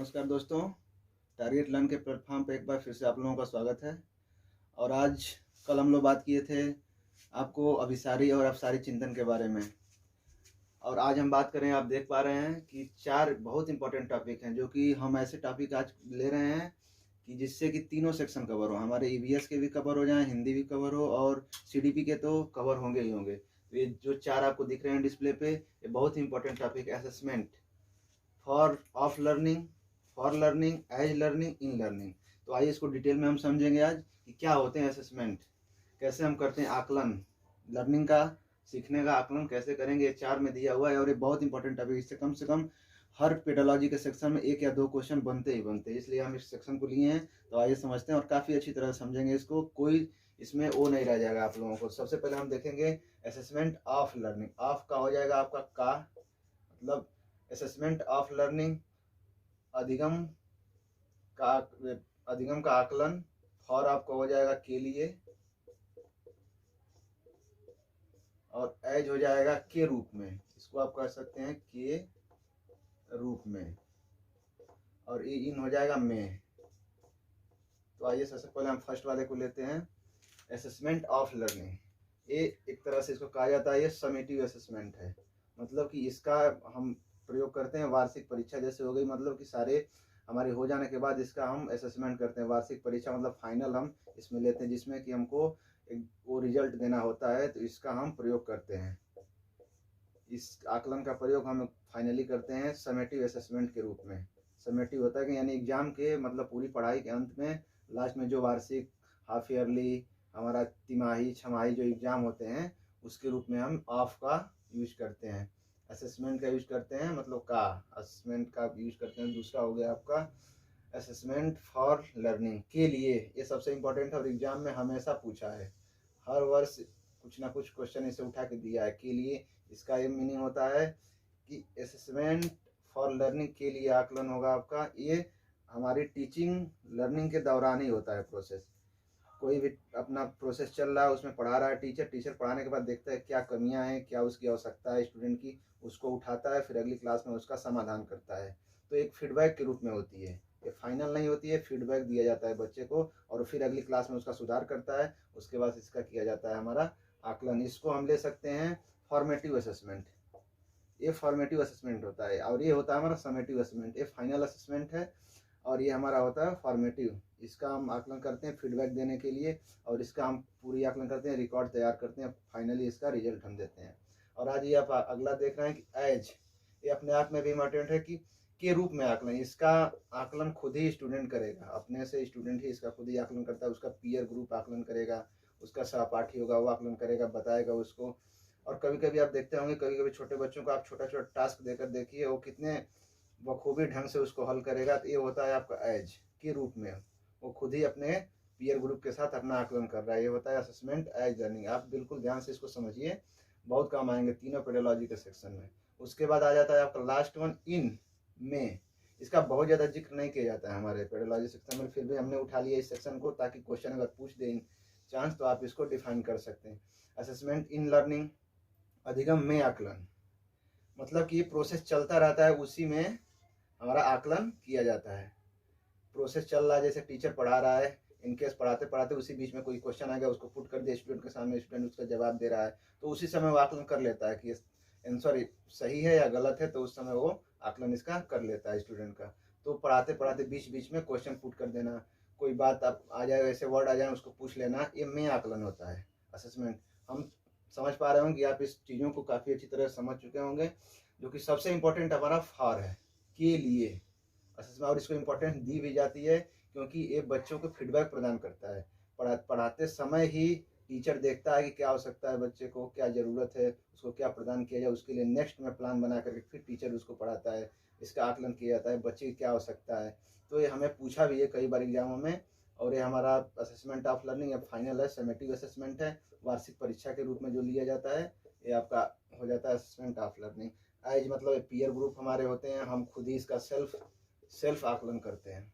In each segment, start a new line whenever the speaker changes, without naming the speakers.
नमस्कार दोस्तों, target learn के प्लेटफॉर्म पे एक बार फिर से आप लोगों का स्वागत है। और आज कल हम लोग बात किए थे आपको अभिसारी और अपसारी चिंतन के बारे में। और आज हम बात करें, आप देख पा रहे हैं कि 4 बहुत इंपॉर्टेंट टॉपिक हैं, जो कि हम ऐसे टॉपिक आज ले रहे हैं कि जिससे कि तीनों सेक्शन कवर हो, हमारे ईवीएस के भी कवर हो जाएं, हिंदी भी कवर हो और सीडीपी के तो कवर होंगे ही होंगे। तो ये जो 4 आपको दिख रहे हैं डिस्प्ले पे, ये बहुत ही इंपॉर्टेंट टॉपिक है। Assessment for of learning, for learning, as learning, in learning. तो आइए इसको डिटेल में हम समझेंगे आज कि क्या होते हैं असेसमेंट, कैसे हम करते हैं आकलन, लर्निंग का, सीखने का आकलन कैसे करेंगे। ये 4 में दिया हुआ है और ये बहुत इंपॉर्टेंट टॉपिक। इससे कम से कम हर पेडोलॉजी के सेक्शन में 1 या 2 क्वेश्चन बनते ही बनते हैं, इसलिए हम इस सेक्शन को लिए हैं। तो आइए समझते हैं और काफ़ी अच्छी तरह समझेंगे इसको, कोई इसमें वो नहीं रह जाएगा आप लोगों को। सबसे पहले हम देखेंगे असेसमेंट ऑफ लर्निंग। ऑफ का हो जाएगा आपका का, मतलब असेसमेंट ऑफ लर्निंग, अधिगम का अधिगम का आकलन। फॉर आपका हो जाएगा के लिए, और एज हो जाएगा के रूप में, इसको आप कह सकते हैं के रूप में, और ये इन हो जाएगा में। तो आइए सबसे पहले हम फर्स्ट वाले को लेते हैं, असेसमेंट ऑफ लर्निंग। ये एक तरह से इसको कहा जाता है, ये समेटिव असेसमेंट है। मतलब कि इसका हम प्रयोग करते हैं वार्षिक परीक्षा जैसे हो गई, मतलब कि सारे हमारे हो जाने के बाद इसका हम असेसमेंट करते हैं। वार्षिक परीक्षा मतलब फाइनल हम इसमें लेते हैं, जिसमें कि हमको एक वो रिजल्ट देना होता है, तो इसका हम प्रयोग करते हैं। इस आकलन का प्रयोग हम फाइनली करते हैं समेटिव असेसमेंट के रूप में। समेटिव होता है कि यानी एग्जाम के मतलब पूरी पढ़ाई के अंत में, लास्ट में जो वार्षिक, हाफ ईयरली, हमारा तिमाही, छमाही जो एग्जाम होते हैं, उसके रूप में हम ऑफ का यूज करते हैं, असेसमेंट का यूज करते हैं, मतलब का असेसमेंट का यूज करते हैं। दूसरा हो गया आपका असेसमेंट फॉर लर्निंग, के लिए। ये सबसे इंपॉर्टेंट है और एग्जाम में हमेशा पूछा है, हर वर्ष कुछ ना कुछ क्वेश्चन इसे उठा के दिया है। के लिए, इसका ये मीनिंग होता है कि असेसमेंट फॉर लर्निंग के लिए आकलन होगा आपका। ये हमारी टीचिंग लर्निंग के दौरान ही होता है प्रोसेस। कोई भी अपना प्रोसेस चल रहा है, उसमें पढ़ा रहा है टीचर पढ़ाने के बाद देखता है क्या कमियां हैं, क्या उसकी आवश्यकता है स्टूडेंट की, उसको उठाता है, फिर अगली क्लास में उसका समाधान करता है। तो एक फीडबैक के रूप में होती है, ये फाइनल नहीं होती है। फीडबैक दिया जाता है बच्चे को और फिर अगली क्लास में उसका सुधार करता है, उसके बाद इसका किया जाता है हमारा आकलन। इसको हम ले सकते हैं फॉर्मेटिव असेसमेंट। ये फॉर्मेटिव असेसमेंट होता है, और ये होता है हमारा समेटिव असेसमेंट। ये फाइनल असेसमेंट है और ये हमारा होता है फॉर्मेटिव। इसका हम आकलन करते हैं फीडबैक देने के लिए, और इसका हम पूरी आकलन करते हैं, रिकॉर्ड तैयार करते हैं, फाइनली इसका रिजल्ट हम देते हैं। और आज ये आप अगला देख रहे हैं कि एज, ये अपने आप में भी इम्पोर्टेंट है कि के रूप में आकलन। इसका आकलन खुद ही स्टूडेंट करेगा, अपने से स्टूडेंट ही इसका खुद ही आकलन करता है। उसका पीयर ग्रुप आकलन करेगा, उसका सहपाठी होगा वो आकलन करेगा, बताएगा उसको। और कभी कभी आप देखते होंगे, कभी कभी छोटे बच्चों को आप छोटा छोटा टास्क देकर देखिए, वो कितने बखूबी ढंग से उसको हल करेगा। तो ये होता है आपका एज के रूप में, वो खुद ही अपने पीयर ग्रुप के साथ अपना आकलन कर रहा है। ये होता है असेसमेंट एज लर्निंग। आप बिल्कुल ध्यान से इसको समझिए, बहुत काम आएंगे तीनों पेडोलॉजी के सेक्शन में। उसके बाद आ जाता है आपका लास्ट वन, इन में। इसका बहुत ज़्यादा जिक्र नहीं किया जाता है हमारे पेडोलॉजी सेक्शन में, फिर भी हमने उठा लिया इस सेक्शन को, ताकि क्वेश्चन अगर पूछ दे चांस तो आप इसको डिफाइन कर सकते हैं। असेसमेंट इन लर्निंग, अधिगम में आकलन, मतलब कि ये प्रोसेस चलता रहता है, उसी में हमारा आकलन किया जाता है। प्रोसेस चल रहा है, जैसे टीचर पढ़ा रहा है, इनकेस पढ़ाते पढ़ाते उसी बीच में कोई क्वेश्चन आ गया, उसको पुट कर दिया स्टूडेंट के सामने, स्टूडेंट उसका जवाब दे रहा है, तो उसी समय वो आकलन कर लेता है कि आंसर सही है या गलत है। तो उस समय वो आकलन इसका कर लेता है स्टूडेंट का। तो पढ़ाते पढ़ाते बीच बीच में क्वेश्चन पुट कर देना, कोई बात आप आ जाए, ऐसे वर्ड आ जाए, उसको पूछ लेना, ये में आकलन होता है असेसमेंट। हम समझ पा रहे होंगे कि आप इस चीज़ों को काफ़ी अच्छी तरह समझ चुके होंगे। जो कि सबसे इम्पोर्टेंट हमारा फॉर है, के लिए असेसमेंट, और इसको इम्पोर्टेंस दी भी जाती है क्योंकि ये बच्चों को फीडबैक प्रदान करता है। पढ़ाते समय ही टीचर देखता है कि क्या आवश्यकता है बच्चे को, क्या ज़रूरत है, उसको क्या प्रदान किया जाए, उसके लिए नेक्स्ट में प्लान बना करके फिर टीचर उसको पढ़ाता है। इसका आकलन किया जाता है बच्चे की क्या आवश्यकता है। तो ये हमें पूछा भी है कई बार एग्जामों में। और ये हमारा असेसमेंट ऑफ लर्निंग या फाइनल है, समेटिव असेसमेंट है, वार्षिक परीक्षा के रूप में जो लिया जाता है, ये आपका हो जाता है असेसमेंट ऑफ लर्निंग। एज मतलब पीयर ग्रुप हमारे होते हैं, हम खुद ही इसका सेल्फ आकलन करते हैं।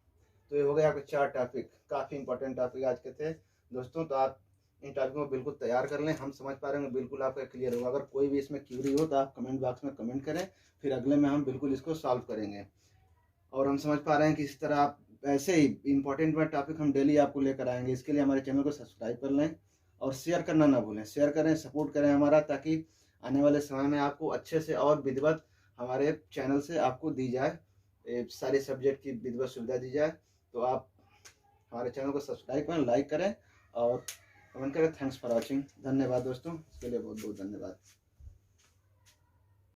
तो ये हो गया आपके 4 टॉपिक, काफ़ी इंपॉर्टेंट टॉपिक आज के थे दोस्तों। तो आप इन टॉपिकों को बिल्कुल तैयार कर लें, हम समझ पा रहे हैं बिल्कुल आपका क्लियर होगा। अगर कोई भी इसमें क्यूरी हो तो आप कमेंट बॉक्स में कमेंट करें, फिर अगले में हम बिल्कुल इसको सॉल्व करेंगे। और हम समझ पा रहे हैं कि इस तरह आप ऐसे ही इंपॉर्टेंट टॉपिक हम डेली आपको लेकर आएंगे। इसके लिए हमारे चैनल को सब्सक्राइब कर लें और शेयर करना ना भूलें। शेयर करें, सपोर्ट करें हमारा, ताकि आने वाले समय में आपको अच्छे से और विधिवत हमारे चैनल से आपको दी जाए, सारे सब्जेक्ट की विधिवत सुविधा दी जाए। तो आप हमारे चैनल को सब्सक्राइब करें, लाइक करें और कमेंट करें। Thanks for watching. धन्यवाद दोस्तों, इसके लिए बहुत बहुत धन्यवाद।